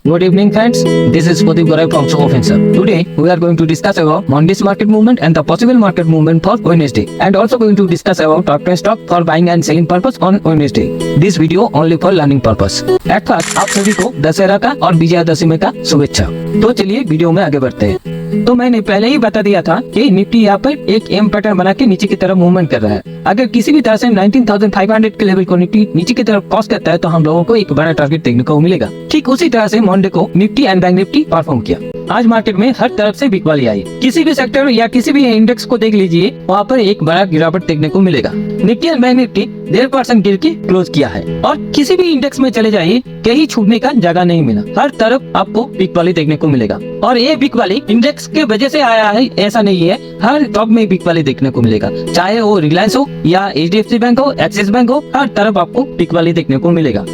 Good evening, friends. This is Pradeep Garai from Show Offensive. Today, we are going to discuss about Monday's market movement and the possible market movement for Wednesday, and also going to discuss about top 10 stock for buying and selling purpose on Wednesday. This video only for learning purpose. At first, आप सभी को दशहरा का और विजयादशमी का शुभेच्छा। तो चलिए video में आगे बढ़ते हैं। तो मैंने पहले ही बता दिया था कि निफ्टी यहाँ पर एक एम पैटर्न बना के नीचे की तरफ मूवमेंट कर रहा है। अगर किसी भी तरह से 19,500 के लेवल को निफ्टी नीचे की तरफ क्रॉस करता है तो हम लोगों को एक बड़ा टारगेट देखने को मिलेगा। ठीक उसी तरह से मंडे को Nifty and bank Nifty perform किया। आज मार्केट में हर तरफ से बिकवाली आई। किसी भी सेक्टर या किसी भी इंडेक्स को देख लीजिए, वहाँ पर एक बड़ा गिरावट देखने को मिलेगा। निफ्टी एंड बैंक निफ्टी 1.5% गिर के क्लोज किया है और किसी भी इंडेक्स में चले जाइए, कहीं छूटने का जगह नहीं मिला। हर तरफ आपको बिकवाली देखने को मिलेगा और ये बिकवाली इंडेक्स के वजह से आया है ऐसा नहीं है। हर टॉप में बिकवाली देखने को मिलेगा, चाहे वो रिलायंस हो या HDFC बैंक हो, एक्सिस बैंक हो, हर तरफ आपको बिकवाली देखने को मिलेगा,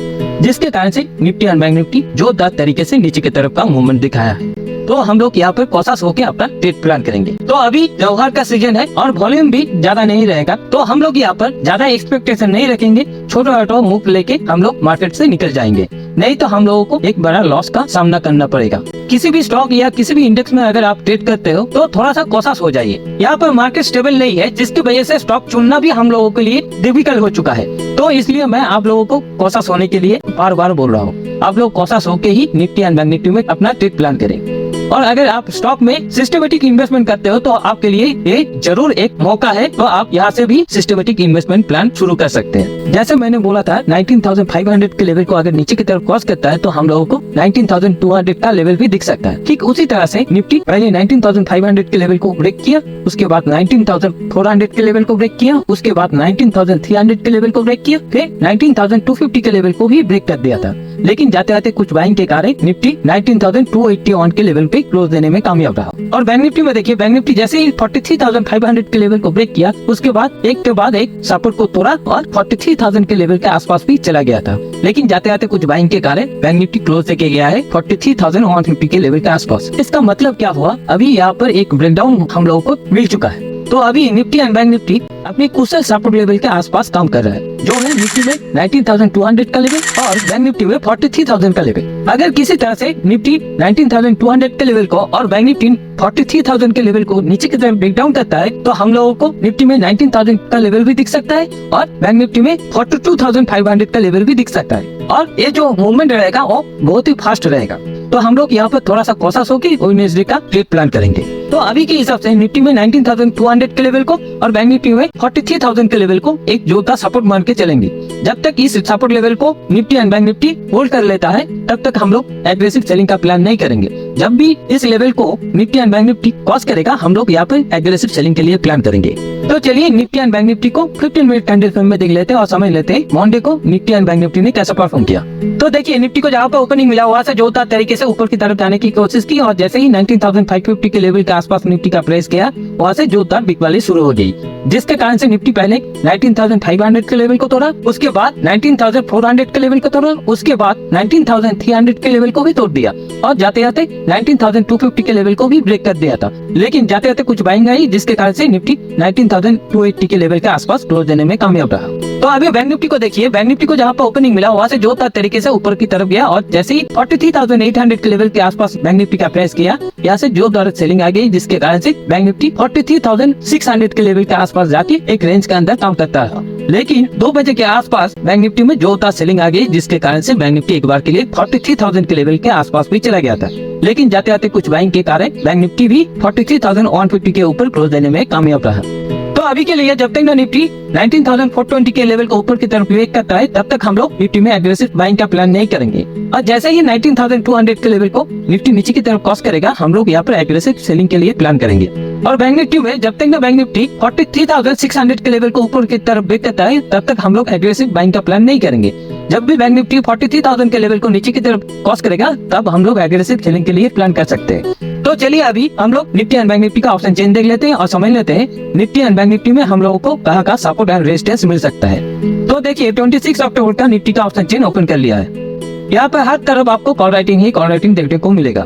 जिसके कारण से निफ्टी एंड बैंक निफ्टी जोरदार तरीके से नीचे की तरफ का मूवमेंट दिखाया है। तो हम लोग यहाँ पर कॉशस होकर अपना ट्रेड प्लान करेंगे। तो अभी त्योहार का सीजन है और वॉल्यूम भी ज्यादा नहीं रहेगा, तो हम लोग यहाँ पर ज्यादा एक्सपेक्टेशन नहीं रखेंगे। छोटा छोटा मूव लेके हम लोग मार्केट से निकल जाएंगे, नहीं तो हम लोगों को एक बड़ा लॉस का सामना करना पड़ेगा। किसी भी स्टॉक या किसी भी इंडेक्स में अगर आप ट्रेड करते हो तो थोड़ा सा कॉशस हो जाइए। यहाँ पर मार्केट स्टेबल नहीं है, जिसकी वजह से स्टॉक चुनना भी हम लोगों के लिए डिफिकल्ट हो चुका है। तो इसलिए मैं आप लोगों को कॉशस होने के लिए बार बार बोल रहा हूँ। आप लोग कॉशस होके ही निफ्टी एंड बैंक निफ्टी में अपना ट्रेड प्लान करें। और अगर आप स्टॉक में सिस्टमेटिक इन्वेस्टमेंट करते हो तो आपके लिए ये जरूर एक मौका है, तो आप यहाँ से भी सिस्टमेटिक इन्वेस्टमेंट प्लान शुरू कर सकते हैं। जैसे मैंने बोला था 19,500 के लेवल को अगर नीचे की तरफ क्रॉस करता है तो हम लोगों को 19,200 का लेवल भी दिख सकता है। ठीक उसी तरह से निफ्टी पहले 19,500 के लेवल को ब्रेक किया, उसके बाद 19,400 के लेवल को ब्रेक किया, उसके बाद 19,300 के लेवल को ब्रेक किया, फिर 19,250 के लेवल को भी ब्रेक कर दिया था। लेकिन जाते जाते कुछ बाइंग के कारण निफ्टी 19,281 के लेवल पे क्लोज देने में कामयाब रहा। और बैंक निफ्टी में देखिए, बैंक निफ्टी जैसे ही 43,500 के लेवल को ब्रेक किया, उसके बाद एक के बाद एक सपोर्ट को तोड़ा और 43,000 के लेवल के आसपास भी चला गया था। लेकिन जाते जाते कुछ बाइंग के कारण बैंक निफ्टी क्लोज देके गया है 43,150 के लेवल के आसपास। इसका मतलब क्या हुआ, अभी यहाँ पर एक ब्रेकडाउन हम लोगों को मिल चुका है। तो अभी निफ्टी एंड बैंक निफ्टी अपनी कुशल सपोर्ट लेवल के आसपास काम कर रहा है, जो है निफ्टी में 19,200 का लेवल और बैंक निफ्टी में 43,000 का लेवल। अगर किसी तरह से निफ्टी 19,200 के लेवल को और बैंक निफ्टी 43,000 के लेवल को नीचे की तरफ ब्रेक डाउन करता है तो हम लोगों को निफ्टी में 19,000 का लेवल भी दिख सकता है और बैंक निफ्टी में 42,500 का लेवल भी दिख सकता है। और ये जो मूवमेंट रहेगा वो बहुत ही फास्ट रहेगा। तो हम लोग यहाँ पर थोड़ा सा कॉशस होकर वेडनेसडे का ट्रेड प्लान करेंगे। तो अभी के हिसाब से निफ्टी में 19,200 के लेवल को और बैंक निफ्टी में 43,000 के लेवल को एक जोरदार सपोर्ट मान के चलेंगे। जब तक इस सपोर्ट लेवल को Nifty and bank Nifty hold कर लेता है तब तक हम लोग एग्रेसिव सेलिंग का प्लान नहीं करेंगे। जब भी इस लेवल को Nifty and bank Nifty cross करेगा हम लोग यहाँ पर एग्रेसिव सेलिंग के लिए प्लान करेंगे। तो चलिए निफ्टी एंड बैंक निफ्टी को 15 मिनट कैंडल फ्रेम में देख लेते हैं और समझ लेते हैं मंडे को निफ्टी एंड बैंक निफ्टी ने कैसा परफॉर्म किया। तो देखिए, निफ्टी को जहाँ पर ओपनिंग मिला वहाँ से जोरदार तरीके से ऊपर की तरफ जाने की कोशिश की और जैसे ही 19,550 के लेवल के आसपास निफ्टी का प्रेस किया, वहाँ से जोरदार बिकवाली शुरू हो गई, जिसके कारण से निफ्टी पहले 19,500 के लेवल को तोड़ा, उसके बाद 19,400 के लेवल को तोड़ा, उसके बाद 19,300 के लेवल को भी तोड़ दिया और जाते जाते 19,250 के लेवल को भी ब्रेक कर दिया था। लेकिन जाते जाते कुछ बाइंग आई, जिसके कारण से निफ्टी 19,280 के लेवल के आसपास क्लोज देने में कामयाब रहा। तो अभी बैंक निफ्टी को देखिए, बैंक निफ्टी को जहाँ पर ओपनिंग मिला वहाँ से जोरदार तरीके से ऊपर की तरफ गया और जैसे ही 43,800 के लेवल के आसपास बैंक निफ्टी का प्रेस किया, यहाँ से जोरदार सेलिंग आ गई, जिसके कारण से बैंक निफ्टी 43,600 के लेवल के आसपास जाके एक रेंज के अंदर काम करता रहा। लेकिन 2 बजे के आसपास बैंक निफ्टी में जोरदार सेलिंग आ गई, जिसके कारण से बैंक निफ्टी एक बार के लिए 43,000 के लेवल के आसपास भी चला गया था। लेकिन जाते जाते कुछ बाइंग के कारण बैंक निफ्टी भी 43,150 के ऊपर क्लोज देने में कामयाब रहा। तो अभी के लिए जब तक ना निफ्टी 19,420 के लेवल को ऊपर की तरफ ब्रेक करता है तब तक हम लोग निफ्टी में एग्रेसिव बाइंग का प्लान नहीं करेंगे। और जैसे ही 19,200 के लेवल को निफ्टी नीचे की तरफ क्रॉस करेगा हम लोग यहाँ पर एग्रेसिव सेलिंग के लिए प्लान करेंगे। और बैंक निफ्टी में जब तक ना बैंक निफ्टी 43,600 के लेवल को ऊपर की तरफ ब्रेक करता है तब तक हम लोग एग्रेसिव बाइंग का प्लान नहीं करेंगे। जब भी बैंक निफ्टी 43,000 के लेवल को नीचे की तरफ क्रॉस करेगा तब हम लोग एग्रेसिव सेलिंग के लिए प्लान कर सकते हैं। तो चलिए अभी हम लोग निफ्टी एंड बैंक निफ्टी का ऑप्शन चेन देख लेते हैं और समझ लेते हैं निफ्टी एंड बैंक निफ्टी में हम लोगों को कहाँ का सपोर्ट एंड रेजिस्टेंस मिल सकता है। तो देखिए 26 अक्टूबर का निफ्टी का ऑप्शन चेन ओपन कर लिया है। यहाँ पर हर तरफ आपको कॉल राइटिंग देखने को मिलेगा।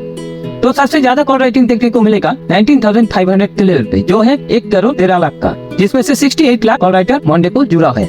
तो सबसे ज्यादा कॉल राइटिंग देखने को मिलेगा 19,500 के लेवल पे, जो है 1 करोड़ 13 लाख का, जिसमें से 68 लाख कॉल राइटर मंडे को जुड़ा है।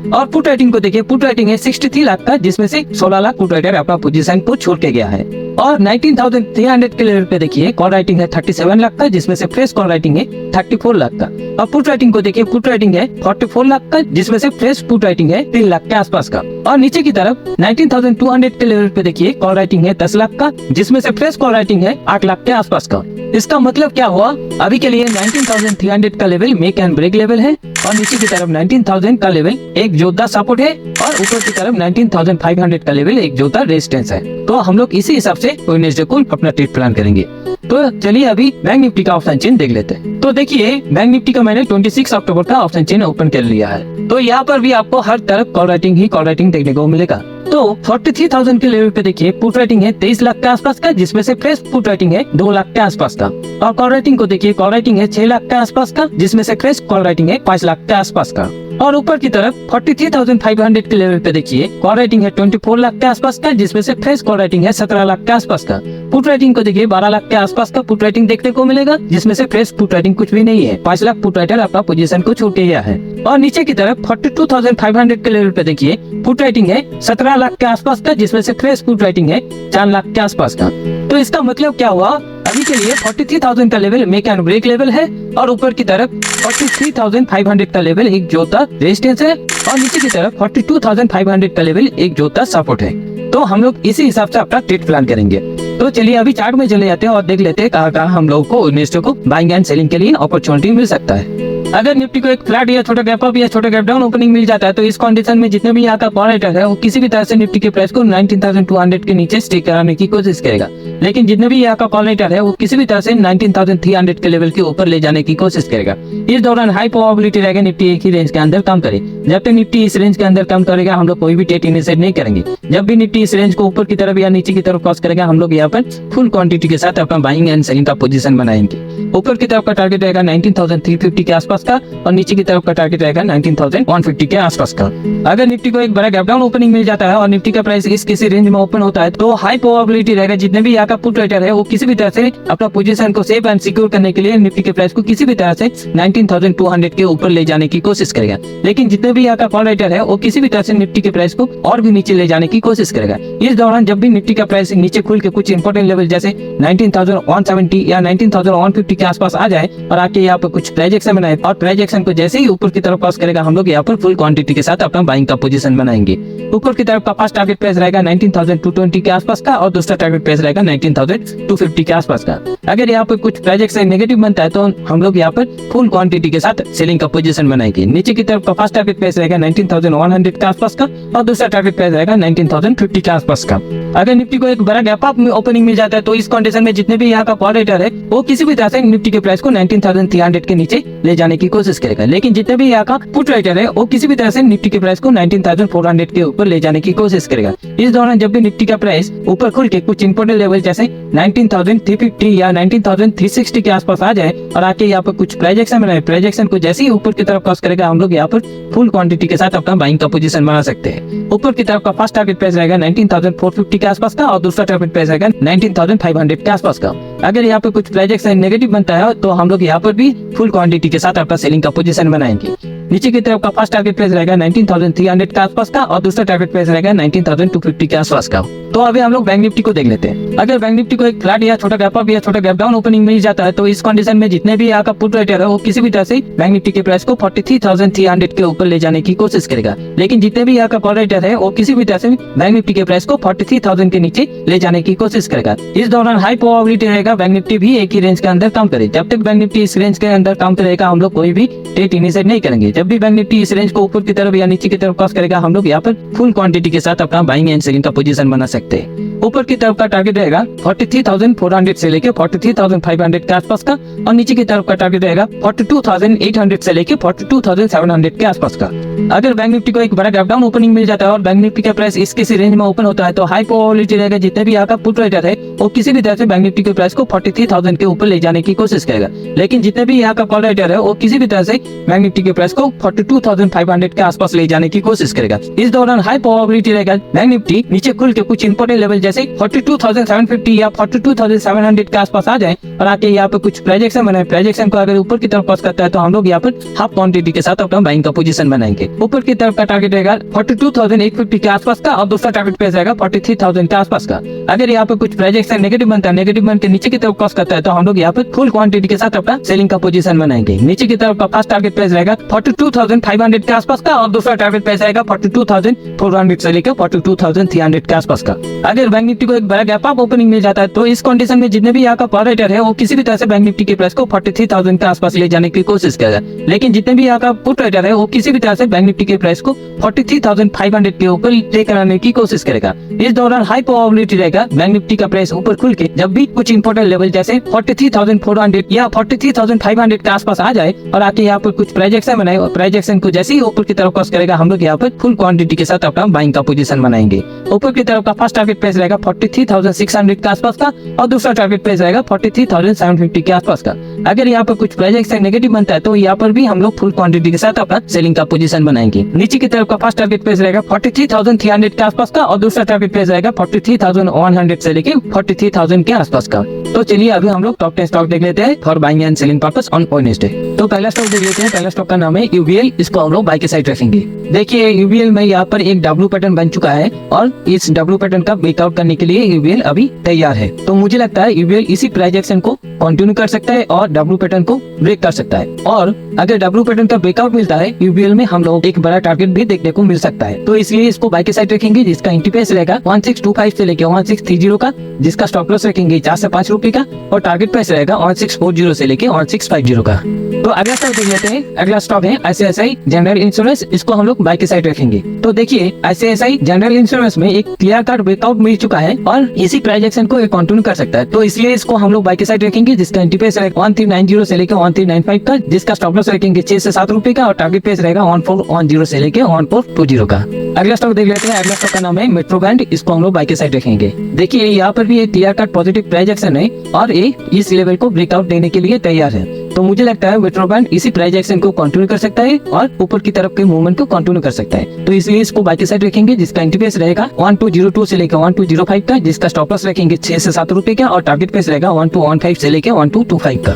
और पुट राइटिंग को देखिए, पुट राइटिंग है 63 लाख का, जिसमें से 16 लाख पुट राइटर अपना पोजीशन को छोड़ के गया है। और 19,300 के लेवल पे देखिए कॉल राइटिंग है 37 लाख का, जिसमें से फ्रेश कॉल राइटिंग है 34 लाख का। और पुट राइटिंग को देखिए, पुट राइटिंग है 44 लाख का, जिसमें से फ्रेश पुट राइटिंग है 3 लाख के आसपास का। और नीचे की तरफ 19,200 के लेवल पे देखिए कॉल राइटिंग है 10 लाख का, जिसमें से फ्रेश कॉल राइटिंग है 8 लाख के आसपास का। इसका मतलब क्या हुआ, अभी के लिए 19,300 का level make and break level है, और नीचे की तरफ 19,000 का लेवल एक जोरदार सपोर्ट है, और ऊपर की तरफ 19,500 का लेवल एक जोरदार रेजिस्टेंस है। तो हम लोग इसी हिसाब से वेडनेसडे को अपना ट्रेड प्लान करेंगे। तो चलिए अभी बैंक निफ्टी का ऑप्शन चेन देख लेते हैं। तो देखिए बैंक निफ्टी का मैंने 26 अक्टूबर का ऑप्शन चेन ओपन कर लिया है। तो यहाँ पर भी आपको हर तरफ कॉल राइटिंग ही कॉल राइटिंग देखने को मिलेगा। तो 43,000 के लेवल पे देखिए पुट राइटिंग है 23 लाख के आसपास का, जिसमें से फ्रेश पुट राइटिंग है 2 लाख के आसपास का। और कॉल राइटिंग को देखिए, कॉल राइटिंग है 6 लाख के आसपास का, जिसमें से फ्रेश कॉल राइटिंग है 5 लाख के आसपास का। और ऊपर की तरफ 43,500 के लेवल पे देखिए कॉल राइटिंग है 24 लाख के आसपास का, जिसमें से फ्रेश कॉल राइटिंग है 17 लाख के आसपास का। पुट राइटिंग को देखिए 12 लाख के आसपास का पुट राइटिंग देखने को मिलेगा, जिसमें से फ्रेश पुट राइटिंग कुछ भी नहीं है। 5 लाख पुट राइटर अपना पोजीशन को छोड़ के गया है। और नीचे की तरफ 42,500 के लेवल पे देखिए पुट राइटिंग है 17 लाख के आसपास का, जिसमें से फ्रेश पुट राइटिंग है 4 लाख के आसपास का। तो इसका मतलब क्या हुआ, अभी के लिए 43,000 का level make and break level है, और ऊपर की तरफ 43,500 का लेवल एक जोरदार रेजिस्टेंस है, और नीचे की तरफ 42,500 का लेवल एक जोरदार सपोर्ट है। तो हम लोग इसी हिसाब से अपना ट्रेड प्लान करेंगे। तो चलिए अभी चार्ट में चले जाते हैं और देख लेते हैं कहाँ हम लोग को वेडनेसडे को बाइंग एंड सेलिंग के लिए अपॉर्चुनिटी मिल सकता है। अगर निफ्टी को एक फ्लैट या छोटा गैप अप या छोटा गैप डाउन ओपनिंग मिल जाता है, तो इस कंडीशन में जितने भी यहाँ का कॉल राइटर है वो किसी भी तरह से निफ्टी के प्राइस को 19,200 के नीचे स्टे कराने की कोशिश करेगा। लेकिन जितने भी यहाँ का कॉल राइटर है वो किसी भी तरह से 19,300 के लेवल के ऊपर ले जाने की कोशिश करेगा। इस दौरान हाई प्रोबेबिलिटी रहेगा निफ्टी एक ही रेंज के अंदर काम करे। जब तक निफ्टी इस रेंज के अंदर काम करेगा हम लोग कोई भी ट्रेड इनिशिएट नहीं करेंगे। जब भी निफ्टी इस रेंज को ऊपर की तरफ या नीचे की तरफ क्रॉस करेगा हम लोग यहाँ पर फुल क्वांटिटी के साथ अपना बाइंग एंड सेलिंग का पोजीशन बनाएंगे। ऊपर की तरफ का टारगेट रहेगा 19,350 के आसपास का, और नीचे की तरफ का टारगेट रहेगा 19,150 के आसपास का। अगर निफ्टी को एक बड़ा गैप डाउन ओपनिंग मिल जाता है और निफ्टी का प्राइस इस किसी रेंज में ओपन होता है, तो हाई प्रोबेबिलिटी रहेगा जितने भी यहाँ का पुट राइटर है वो किसी भी तरह से अपना पोजीशन को सेफ एंड सिक्योर करने के लिए निफ्टी के प्राइस को किसी भी तरह से 19,200 के ऊपर ले जाने की कोशिश करेगा। लेकिन जितने भी यहाँ का कॉल राइटर है वो किसी भी तरह से निफ्टी के प्राइस को और भी नीचे ले जाने की कोशिश करेगा। इस दौरान जब भी निफ्टी का प्राइस नीचे खुल के कुछ इंपॉर्टेंट लेवल जैसे 19,170 या 19,150 के आसपास आ जाए और आके यहाँ पर कुछ प्राइस एक्शन बनाए, और प्राइस एक्शन को जैसे ही ऊपर की तरफ क्रॉस करेगा हम लोग यहाँ पर फुल क्वांटिटी के साथ अपना बाइंग का पोजीशन बनाएंगे। ऊपर की तरफ का फर्स्ट टारगेट प्राइस रहेगा 19,220 के आसपास का, और दूसरा टारगेट प्राइस रहेगा 19,250 के आसपास का। अगर यहाँ पर कुछ प्राइस एक्शन नेगेटिव बनता है तो हम लोग यहाँ पर फुल क्वांटिटी के साथ सेलिंग का पोजीशन बनाएंगे। नीचे की तरफ का फर्स्ट टारगेट प्राइस रहेगा 19,100 के आसपास का, और दूसरा टारगेट प्राइस रहेगा 19,050 के आसपास का। अगर निफ्टी को एक बड़ा गैप अप ओपनिंग मिल जाता है तो इस कंडीशन में जितने भी यहाँ का कॉल राइटर है वो किसी भी तरह से निफ्टी के प्राइस को 19,300 के नीचे ले जाने की कोशिश करेगा। लेकिन जितने भी यहाँ का पुट राइटर है वो किसी भी तरह से निफ्टी के प्राइस को 19,400 के ऊपर ले जाने की कोशिश करेगा। इस दौरान जब भी निफ्टी का प्राइस ऊपर खुल के कुछ इंपोर्टेंट लेवल जैसे 19,350 या 19,360 के आसपास आ जाए और आके यहाँ पर कुछ प्राइस एक्शन बनाए, प्राइस एक्शन को जैसे ही ऊपर की तरफ क्रॉस करेगा हम लोग यहाँ पर फुल क्वांटिटी के साथ अपना बाइंग का पोजीशन बना सकते हैं। ऊपर की तरफ का फर्स्ट टारगेट प्राइस रहेगा 19,450 के आसपास का, और दूसरा टारगेट प्राइस रहेगा 19,500 के आसपास का। अगर यहाँ पे कुछ प्राइस एक्शन नेगेटिव बनता है तो हम लोग यहाँ पर भी फुल क्वांटिटी के साथ अपना सेलिंग का पोजीशन बनाएंगे। नीचे की तरफ का फर्स्ट टारगेट प्राइस रहेगा 19,300 के आसपास का, और दूसरा टारगेट प्राइस रहेगा 19,250 के आसपास का। तो अभी हम लोग बैंक निफ्टी को देख लेते हैं। अगर बैंक निफ्टी को एक फ्लैट या छोटा गैप अप या छोटा गैप डाउन ओपनिंग मिल जाता है तो इस कंडीशन में जितने भी यहाँ का पुट राइटर है वो किसी भी तरह से बैंक निफ्टी के प्राइस को 43,300 के ऊपर ले जाने की कोशिश करेगा। लेकिन जितने भी यहाँ का कॉल राइटर है वो किसी भी तरह से बैंक निफ्टी के प्राइस को 43,000 के नीचे ले जाने की कोशिश करेगा। इस दौरान हाई प्रोबेबिलिटी रहेगा बैंक निफ्टी भी एक ही रेंज के अंदर काम करे। जब तक बैंक निफ्टी इस रेंज के अंदर काम करेगा हम लोग कोई भी ट्रेड इनिशिएट नहीं करेंगे। जब भी बैंक निफ्टी इस रेंज को ऊपर की तरफ या नीचे की तरफ क्रॉस करेगा हम लोग यहाँ पर फुल क्वांटिटी के साथ अपना बाइंग एंड सेलिंग का पोजीशन बना सकते हैं। ऊपर की तरफ का टारगेट रहेगा 43,400 से लेके 43,500 के आसपास का, और नीचे की तरफ का टारगेट रहेगा 42,800 से लेके 42,700 के आसपास का। अगर बैंक निफ्टी को एक बड़ा गैप डाउन ओपनिंग मिल जाता है और बैंक निफ्टी का प्राइस इस किसी रेंज में ओपन होता है तो हाई प्रोबेबिलिटी रहेगा जितने भी यहाँ का पुट राइटर है वो किसी भी तरह से बैंक निफ्टी के प्राइस को 43,000 के ऊपर ले जाने की कोशिश करेगा। लेकिन जितने भी यहाँ का कॉल राइटर है वो किसी भी तरह से बैंक निफ्टी के प्राइस को को 42,500 के आसपास ले जाने की कोशिश करेगा। इस दौरान हाई प्रोबेबिलिटी रहेगा बैंक निफ्टी नीचे खुल के कुछ इंपॉर्टेंट लेवल जैसे 42,750 या 42,700 के आसपास आ जाए और आके यहाँ पे कुछ प्रोजेक्शन बनाए। प्रोजेक्शन को अगर ऊपर की तरफ क्रॉस करता है तो हम लोग यहाँ पर हाफ क्वांटिटी के साथ अपना बाइंग का पोजीशन बनाएंगे। ऊपर की तरफ का टारगेट रहेगा 42,850 के आसपास का और दूसरा टारगेट प्राइस रहेगा 43,000 के आसपास का। अगर यहाँ पे कुछ प्रोजेक्शन नेगेटिव बनता है, नेगेटिव बन के नीचे की तरफ क्रॉस करता है तो हम लोग यहाँ पे फुल क्वांटिटी के साथ अपना सेलिंग का पोजीशन बनाएंगे। नीचे की तरफ का फर्स्ट टारगेट प्राइस रहेगा 42,500 के आसपास का और दूसरा टारगेट प्राइस रहेगा 42,400 से लेकर 42,300 के आसपास का। अगर बैंक निफ्टी को एक बड़ा गैप अप ओपनिंग मिल जाता है तो इस कंडीशन में जितने भी यहाँ का ऑपरेटर है वो किसी भी तरह से बैंक निफ्टी के प्राइस को 43,000 के आसपास ले जाने की कोशिश करेगा। लेकिन जितने भी यहाँ का पुट राइटर है वो किसी भी तरह से बैंक निफ्टी के प्राइस को 43,500 के ऊपर लेकर आने की कोशिश करेगा। इस दौरान हाई प्रोबेबिलिटी रहेगा बैंक निफ्टी का प्राइस ऊपर खुल के जब भी कुछ इंपॉर्टेंट लेवल जैसे 43,400 या 43,500 के आसपास आ जाए और आके यहाँ पर कुछ प्रोजेक्शन बनाए और प्रोजेक्शन को जैसे ही ऊपर की तरफ क्रॉस करेगा हम लोग यहाँ पर फुल क्वांटिटी के साथ अपना बाइंग का पोजीशन बनाएंगे। ऊपर की तरफ का फर्स्ट टारगेट प्राइस रहेगा 43,600 के आसपास का और दूसरा टारगेट प्राइस रहेगा 43,750 के आसपास का। अगर यहाँ पर कुछ प्रोजेक्शन नेगेटिव बनता है तो यहाँ पर भी हम लोग फुल क्वांटिटी के साथ अपना सेलिंग का पोजीशन बनाएंगे। नीचे की तरफ का फर्स्ट टारगेट प्राइस रहेगा 43,300 के आसपास का और दूसरा टारगेट प्राइस रहेगा 43,100 से लेके 43,000 के आसपास का। तो चलिए अभी हम लोग टॉप 10 स्टॉक देख लेते हैं for buying and selling purpose on Wednesday. तो पहला स्टॉक देख लेते हैं। पहला स्टॉक का नाम है यूबीएल। इसको हम लोग बाय के साइड रखेंगे। देखिए यूबीएल में यहाँ पर एक डब्ल्यू पैटर्न बन चुका है और इस डब्ल्यू पैटर्न का ब्रेकआउट करने के लिए यूबीएल अभी तैयार है। तो मुझे लगता है यूबीएल इसी प्राइस एक्शन को कंटिन्यू कर सकता है और डब्ल्यू पैटर्न को ब्रेक कर सकता है। और अगर डब्ल्यू पैटर्न का ब्रेकआउट मिलता है यूबीएल में हम लोग एक बड़ा टारगेट भी देखने को मिल सकता है। तो इसलिए इसको बाय के साइड रखेंगे जिसका एंट्री प्राइस रहेगा 1625 से लेकर 1630 का, जिसका स्टॉप लॉस रखेंगे 4 से 5 रुपए का और टारगेट प्राइस रहेगा 1640 से लेकर 1650 का। तो अगला स्टॉक देख लेते हैं। अगला स्टॉक है आईसीआईसीआई जनरल इंश्योरेंस। इसको हम लोग बाय के साइड रखेंगे। तो देखिए आईसीआईसीआई जनरल इंश्योरेंस में एक क्लियर कट ब्रेकआउट मिल चुका है और इसी प्राइस एक्शन को कंटिन्यू कर सकता है। तो इसलिए इसको हम लोग बाय के साइड रखेंगे जिसका एंट्री प्राइस रहेगा 1390 से लेकर 1395 का, जिसका स्टॉप लॉस रखेंगे 6 से 7 रुपए का और टारगेट प्राइस रहेगा 1410 से लेकर 1420 का। अगला स्टॉक देख लेते हैं। अगला स्टॉक का नाम है मेट्रो बैंक। इसको हम लोग बाय के साइड रखेंगे। देखिए यहाँ पर भी एक clear cut positive price action है और ये इस लेवल को ब्रेकआउट देने के लिए तैयार है। तो मुझे लगता है मेट्रो बैंक इसी प्राइस एक्शन को कंटिन्यू कर सकता है और ऊपर की तरफ के मूवमेंट को कंटिन्यू कर सकता है। तो इसलिए इसको बाय के साइड रखेंगे जिसका एंट्री प्राइस रहेगा 1202 से लेकर 1205 का, जिसका स्टॉप लॉस रखेंगे 6 से 7 रुपए का और टारगेट प्राइस रहेगा 1215 से लेकर 1225 का।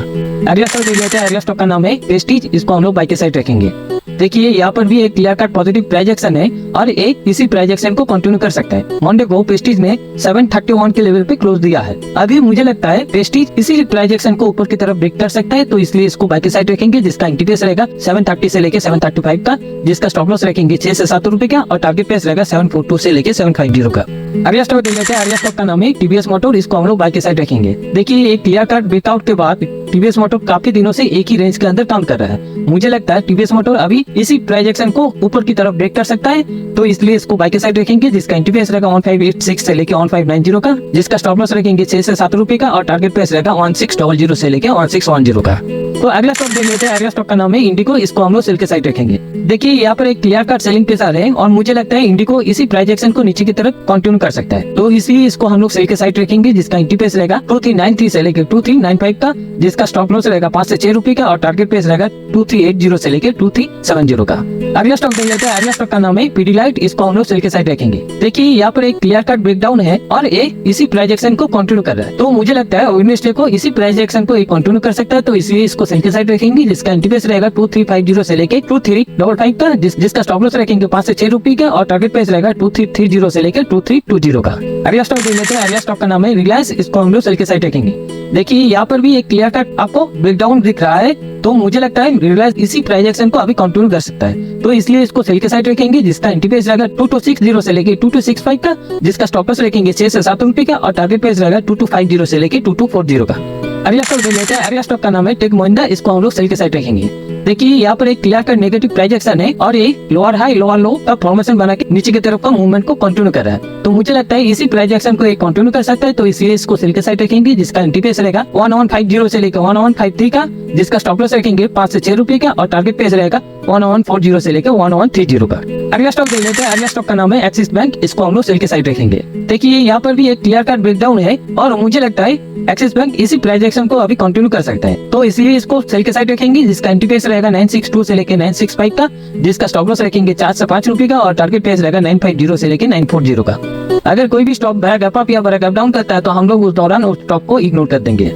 अगला स्टॉक देख लेते हैं। अगला स्टॉक का नाम है प्रेस्टीज। इसको हम लोग बाय के साइड रखेंगे। देखिए यहाँ पर भी एक clear cut positive price action है और एक इसी प्राइस एक्शन को कंटिन्यू कर सकता है। मंडे को प्रेस्टीज ने 731 के लेवल पे क्लोज दिया है। अभी मुझे लगता है प्रेस्टीज इसी प्राइस एक्शन को ऊपर की तरफ ब्रेक कर सकता है। तो इसलिए इसको बाय के साइड रखेंगे जिसका एंट्री प्राइस रहेगा 730 से लेकर 735 का, जिसका स्टॉप लॉस रखेंगे 6 से 7 रुपए का और टारगेट प्राइस रहेगा 742 से लेकर 750 का। अगला स्टॉक देख लेते हैं। अगला स्टॉक का नाम है टीवीएस मोटर। इसको हम लोग बाय के साइड रखेंगे। देखिए एक क्लियर कट ब्रेकआउट के बाद टीवीएस मोटर काफी दिनों से एक ही रेंज के अंदर काम कर रहा है। मुझे लगता है टीवीएस मोटर अभी इसी प्राइस एक्शन को ऊपर की तरफ ब्रेक कर सकता है। तो इसलिए इसको बाय के साइड रखेंगे जिसका एंट्री प्राइस रहेगा 1586 से लेकर 1590 का, जिसका स्टॉप लॉस रखेंगे 6 से 7 रुपए का और टारगेट प्राइस रहेगा 1600 से लेकर 1610 का। तो अगला स्टॉक देख लेते हैं। अगला स्टॉक का नाम है इंडिगो। इसको हम लोग सेल के साइड रखेंगे। देखिए यहाँ पर एक क्लियर कट सेलिंग प्रेशर है और मुझे लगता है इंडिगो इसी प्राइस एक्शन को नीचे की तरफ कंटिन्यू कर सकता है। तो इसलिए इसको हम लोग सेल के साइड रखेंगे जिसका एंट्री प्राइस रहेगा 2393 से लेकर 2395 का, जिसका स्टॉप लॉस रहेगा 5 से 6 रुपए का और टारगेट प्राइस रहेगा 2380 से लेकर 2370 का। अगला स्टॉक देख लेते हैं। अगला स्टॉक का नाम है पीडीलाइट। इसको हम लोग सेल के साइड रखेंगे। देखिए यहाँ पर एक क्लियर कट ब्रेकडाउन है और ये इसी प्राइस एक्शन को कंटिन्यू कर रहा है। तो मुझे लगता है वेडनेसडे को इसी प्राइस एक्शन को कंटिन्यू कर सकता है। तो इसलिए इसको सेल के साइड रखेंगे जिसका एंट्री प्राइस रहेगा 2350 से लेकर 2355 का, जिसका स्टॉप लॉस रखेंगे 5 से 6 रुपए का और टारगेट प्राइस रहेगा 2330 से लेकर 2320 का। अगला स्टॉक देख लेते हैं। अगला स्टॉक का नाम है रिलायंस। इसको हम लोग सेल के साइड रखेंगे। देखिए यहाँ पर भी एक क्लियर कट आपको ब्रेकडाउन दिख रहा है। तो मुझे लगता है रिलायंस इसी प्राइस एक्शन को अभी कंटिन्यू कर सकता है। तो इसलिए इसको सेल के साइड रखेंगे जिसका एंट्री प्राइस रहेगा 2260 से लेकर 2265 का, जिसका स्टॉप लॉस रखेंगे 6 से 7 रुपए का और टारगेट प्राइस रहेगा 2250 से लेकर 2240 का। अगला स्टॉक देख लेते हैं। अगला स्टॉक का नाम है टेक महिंद्रा। इसको हम लोग सेल के साइड रखेंगे। देखिए यहाँ पर एक clear cut negative price action है और ये लोअर हाई लोअर लो का फॉर्मेशन बना के नीचे की तरफ का मूवमेंट को कंटिन्यू कर रहा है। तो मुझे लगता है इसी प्राइस एक्शन को कंटिन्यू कर सकता है। तो इसलिए इसको सेल के साइड रखेंगे जिसका एंट्री प्राइस रहेगा 1150 से लेकर 1153 का, जिसका स्टॉप लॉस रखेंगे 5 से 6 रुपए का और टारगेट प्राइस रहेगा 1140 से लेकर 1130 का। अगला स्टॉक देख लेते हैं। अगला स्टॉक का नाम है एक्सिस बैंक। इसको हम लोग सेल के साइड रखेंगे। देखिए यहाँ पर भी एक क्लियर कट ब्रेकडाउन है और मुझे लगता है एक्सिस बैंक इसी प्राइस एक्शन को अभी कंटिन्यू कर सकता है, तो इसलिए इसको सेल के साइड रखेंगे, जिसका एंट्री प्राइस रहेगा 962 से लेकर 965 का, जिसका स्टॉप लॉस रखेंगे 4 से 5 रुपए का और टारगेट प्राइस रहेगा 950 से लेकर 940 का। अगर कोई भी स्टॉक बैक अप या बैक डाउन करता है तो हम लोग उस दौरान उस स्टॉक को इग्नोर कर देंगे।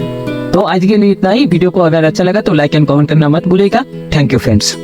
तो आज के लिए इतना ही। वीडियो को अगर अच्छा लगा तो लाइक एंड कमेंट करना मत भूलिएगा। Thank you friends.